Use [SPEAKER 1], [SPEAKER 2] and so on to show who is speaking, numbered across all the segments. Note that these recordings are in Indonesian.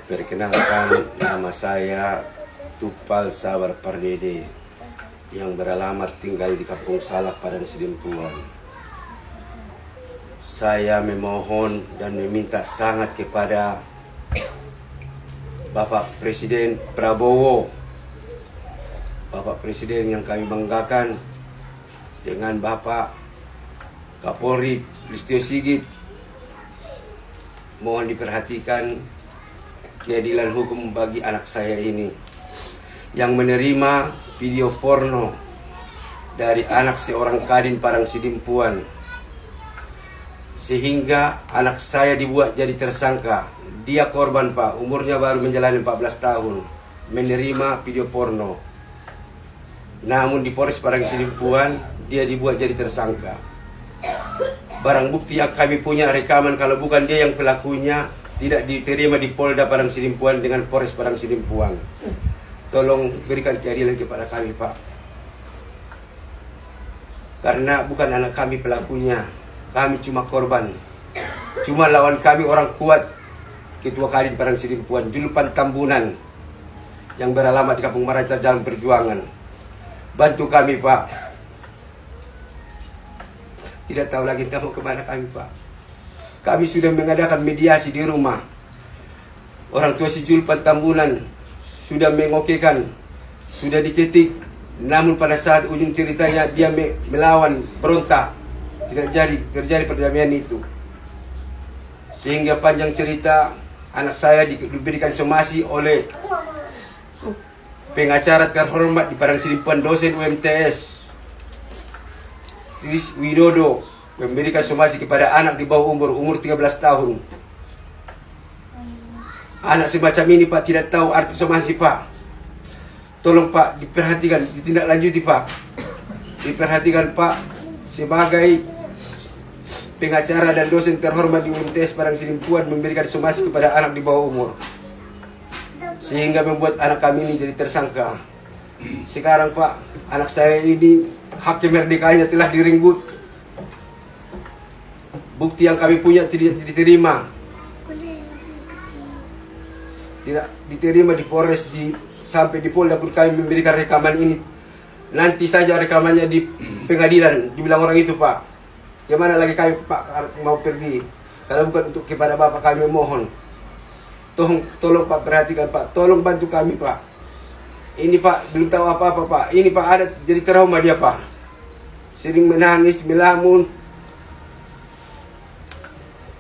[SPEAKER 1] Perkenalkan, nama saya Tupal Sabar Pardede yang beralamat tinggal di Kampung Salak, Padang Sidempuan. Saya memohon dan meminta sangat kepada Bapak Presiden Prabowo, Bapak Presiden yang kami banggakan, dengan Bapak Kapolri Listio Sigit, mohon diperhatikan keadilan hukum bagi anak saya ini yang menerima video porno dari anak seorang kadin Padang Sidempuan, sehingga anak saya dibuat jadi tersangka. Dia korban, Pak, umurnya baru menjalani 14 tahun, menerima video porno. Namun di Polres Padang Sidempuan dia dibuat jadi tersangka. Barang bukti yang kami punya rekaman, kalau bukan dia yang pelakunya, tidak diterima di Polda Padang Sidempuan dengan Polres Padang Sidempuan. Tolong berikan keadilan kepada kami, Pak. Karena bukan anak kami pelakunya, kami cuma korban. Cuma lawan kami orang kuat, Ketua Kadin Padang Sidempuan, Julupan Tambunan, yang beralamat di Kampung Maraca, Jalan Perjuangan. Bantu kami, Pak. Tidak tahu lagi kamu kemana kami, Pak. Kami sudah mengadakan mediasi di rumah. Orang tua si Julupan Tambunan sudah mengokekan, sudah diketik. Namun pada saat ujung ceritanya dia melawan, berontak. Tidak terjadi perdamaian itu. Sehingga panjang cerita, anak saya diberikan somasi oleh pengacara terhormat di Padang Sidempuan, dosen UMTS Tris Widodo, memberikan somasi kepada anak di bawah umur 13 tahun. Anak semacam ini, Pak, tidak tahu arti somasi, Pak. Tolong, Pak, diperhatikan, ditindaklanjuti, Pak. Diperhatikan, Pak, sebagai pengacara dan dosen terhormat di UMTS Padang Sidempuan, memberikan somasi kepada anak di bawah umur, sehingga membuat anak kami ini jadi tersangka. Sekarang, Pak, anak saya ini hak kemerdekaannya telah direnggut. Bukti yang kami punya tidak diterima. Tidak diterima di Polres, sampai di Polda pun kami memberikan rekaman ini. Nanti saja rekamannya di pengadilan dibilang orang itu, Pak. Gimana lagi kami, Pak, mau pergi? Kalau bukan untuk kepada Bapak kami mohon. Tolong Pak, perhatikan, Pak. Tolong bantu kami, Pak. Ini, Pak, belum tahu apa-apa, Pak. Ini, Pak, ada jadi trauma dia, Pak. Sering menangis, melamun.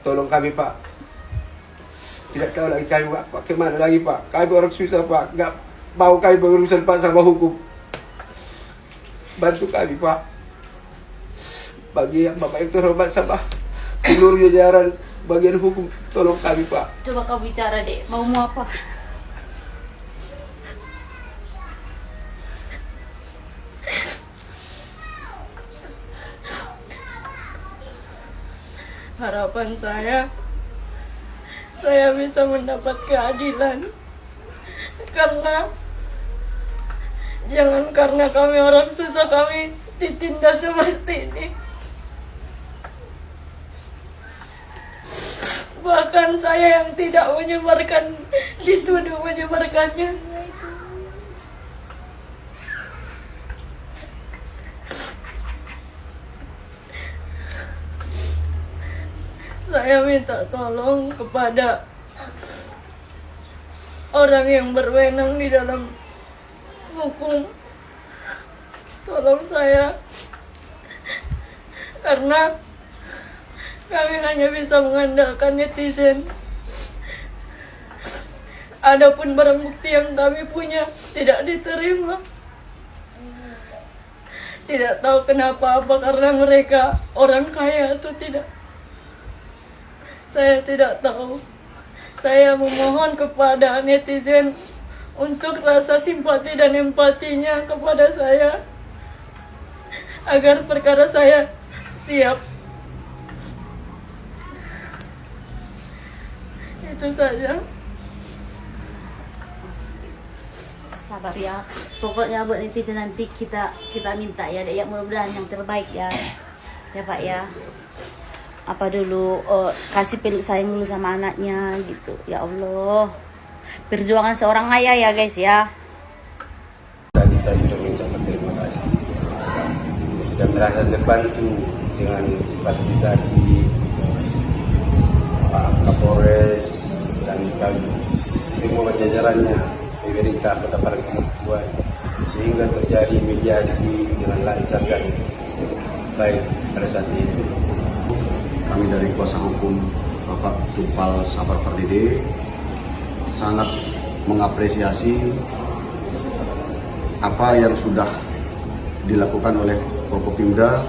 [SPEAKER 1] Tolong kami, Pak. Tidak tahu lagi kami, Pak. Kemana lagi, Pak? Kami orang susah, Pak. Nggak mau kami berurusan, Pak, sama hukum. Bantu kami, Pak. Bagi Bapak yang terhormat sama seluruh jajaran bagian hukum, tolong kami, Pak.
[SPEAKER 2] Coba kau bicara, Dek. Maumu apa? Harapan saya bisa mendapat keadilan. Karena jangan karena kami orang susah kami ditindas seperti ini. Bahkan saya yang tidak menyebarkan dituduh menyebarkannya. Saya minta tolong kepada orang yang berwenang di dalam hukum. Tolong saya, karena kami hanya bisa mengandalkan netizen. Adapun barang bukti yang kami punya tidak diterima. Tidak tahu kenapa, apa karena mereka orang kaya atau tidak. Saya tidak tahu. Saya memohon kepada netizen untuk rasa simpati dan empatinya kepada saya, agar perkara saya siap. Itu saja.
[SPEAKER 3] Sabar ya. Pokoknya buat netizen nanti kita minta ya, Dek, ya, mudah-mudahan yang terbaik ya. Ya, Pak ya. Apa dulu kasih peluk sayang dulu sama anaknya gitu. Ya Allah. perjuangan seorang ayah ya guys ya.
[SPEAKER 1] Tadi saya sudah mengucapkan terima kasih. Sudah merasa terbantu dengan fasilitasi Pak Kapolres dan semua jajarannya pemerintah Kota Parang Sidimpuan, sehingga terjadi mediasi dengan lancar dan baik pada saat ini.
[SPEAKER 4] Kami dari kuasa hukum Bapak Tupal Sabar Pardede sangat mengapresiasi apa yang sudah dilakukan oleh Forkopimda,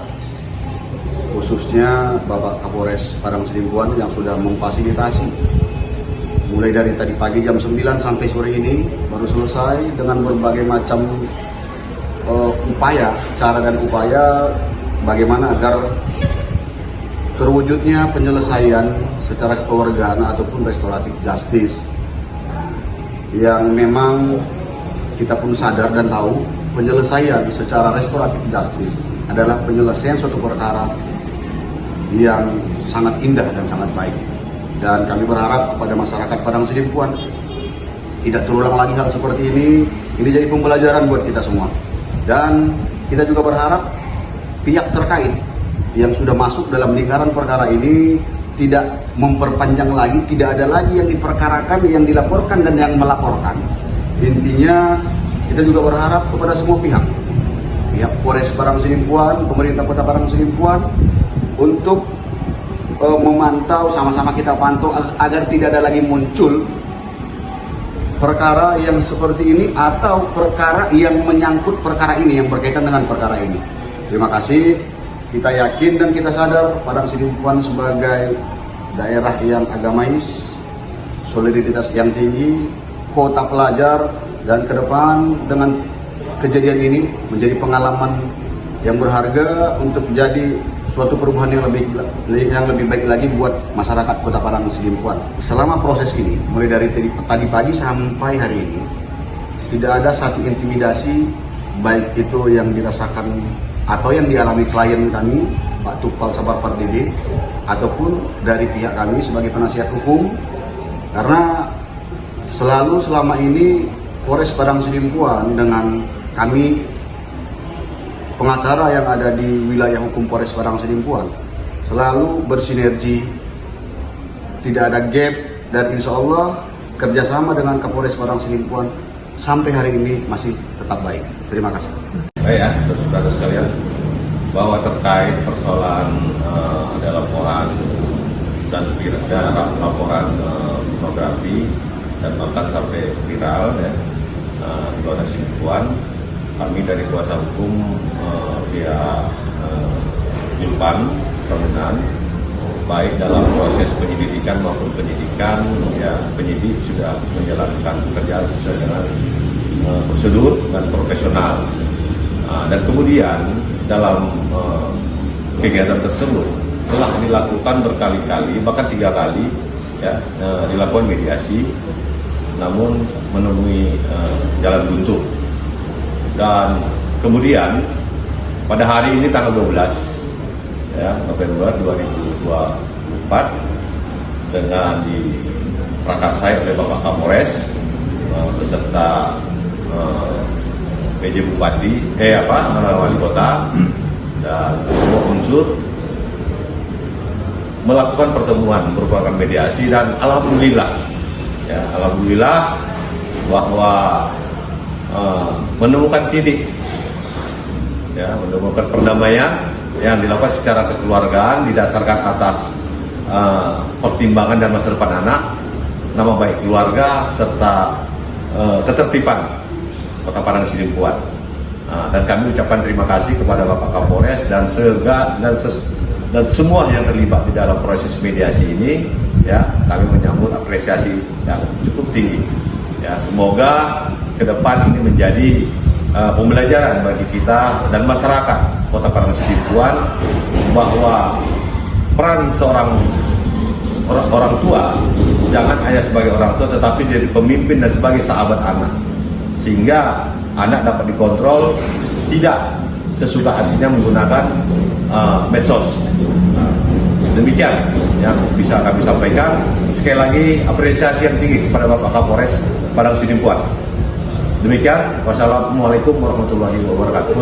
[SPEAKER 4] khususnya Bapak Kapolres Parang Sidimpuan yang sudah memfasilitasi mulai dari tadi pagi jam 9 sampai sore ini baru selesai dengan berbagai macam cara dan upaya bagaimana agar terwujudnya penyelesaian secara kekeluargaan ataupun restoratif justice yang memang kita pun sadar dan tahu penyelesaian secara restoratif justice adalah penyelesaian suatu perkara yang sangat indah dan sangat baik, dan kami berharap kepada masyarakat Parang Sidimpuan tidak terulang lagi hal seperti ini jadi pembelajaran buat kita semua, dan kita juga berharap pihak terkait yang sudah masuk dalam lingkaran perkara ini tidak memperpanjang lagi, tidak ada lagi yang diperkarakan, yang dilaporkan dan yang melaporkan. Intinya kita juga berharap kepada semua pihak Polres Parang Sidimpuan, pemerintah Kota Parang Sidimpuan untuk memantau, sama-sama kita pantau agar tidak ada lagi muncul perkara yang seperti ini atau perkara yang menyangkut perkara ini, yang berkaitan dengan perkara ini. Terima kasih. Kita yakin dan kita sadar Parang Sidimpuan sebagai daerah yang agamais, soliditas yang tinggi, kota pelajar, dan ke depan dengan kejadian ini menjadi pengalaman yang berharga untuk jadi suatu perubahan yang lebih baik lagi buat masyarakat Kota Parang Sidimpuan. Selama proses ini, mulai dari tadi pagi sampai hari ini, tidak ada satu intimidasi baik itu yang dirasakan atau yang dialami klien kami, Pak Tupal Sabar Pardede, ataupun dari pihak kami sebagai penasihat hukum, karena selalu selama ini Polres Parang Sidimpuan dengan kami pengacara yang ada di wilayah hukum Polres Parang Sidimpuan selalu bersinergi, tidak ada gap, dan insya Allah kerjasama dengan Kapolres Parang Sidimpuan sampai hari ini masih tetap baik. Terima kasih.
[SPEAKER 5] Baik ya, saudara sekalian, bahwa terkait persoalan ada laporan dan laporan pornografi dan bahkan sampai viral ya di Kota Sidimpuan, kami dari kuasa hukum pihak Julpan Kemenan, baik dalam proses penyelidikan maupun penyidikan, ya penyidik sudah menjalankan pekerjaan sesuai dengan prosedur dan profesional. Dan kemudian dalam kegiatan tersebut telah dilakukan berkali-kali, bahkan 3 kali ya, dilakukan mediasi, namun menemui jalan buntu. Dan kemudian pada hari ini tanggal 12 ya, November 2024 dengan diprakarsai oleh Bapak Kapolres beserta PJ Bupati, Wali Kota dan semua unsur melakukan pertemuan merupakan mediasi, dan alhamdulillah bahwa menemukan titik, ya, menemukan perdamaian yang dilakukan secara kekeluargaan didasarkan atas pertimbangan dan masa depan anak, nama baik keluarga serta ketertiban Kota Parang Sidimpuan. Dan kami ucapkan terima kasih kepada Bapak Kapolres dan semua yang terlibat di dalam proses mediasi ini. Ya, kami menyambut apresiasi yang cukup tinggi. Ya, semoga ke depan ini menjadi pembelajaran bagi kita dan masyarakat Kota Parang Sidimpuan bahwa peran seorang orang tua jangan hanya sebagai orang tua, tetapi jadi pemimpin dan sebagai sahabat anak, sehingga anak dapat dikontrol, tidak sesuka hatinya menggunakan medsos. Demikian yang bisa kami sampaikan. Sekali lagi apresiasi yang tinggi kepada Bapak Kapolres Padang Sidimpuan. Demikian, wassalamualaikum warahmatullahi wabarakatuh.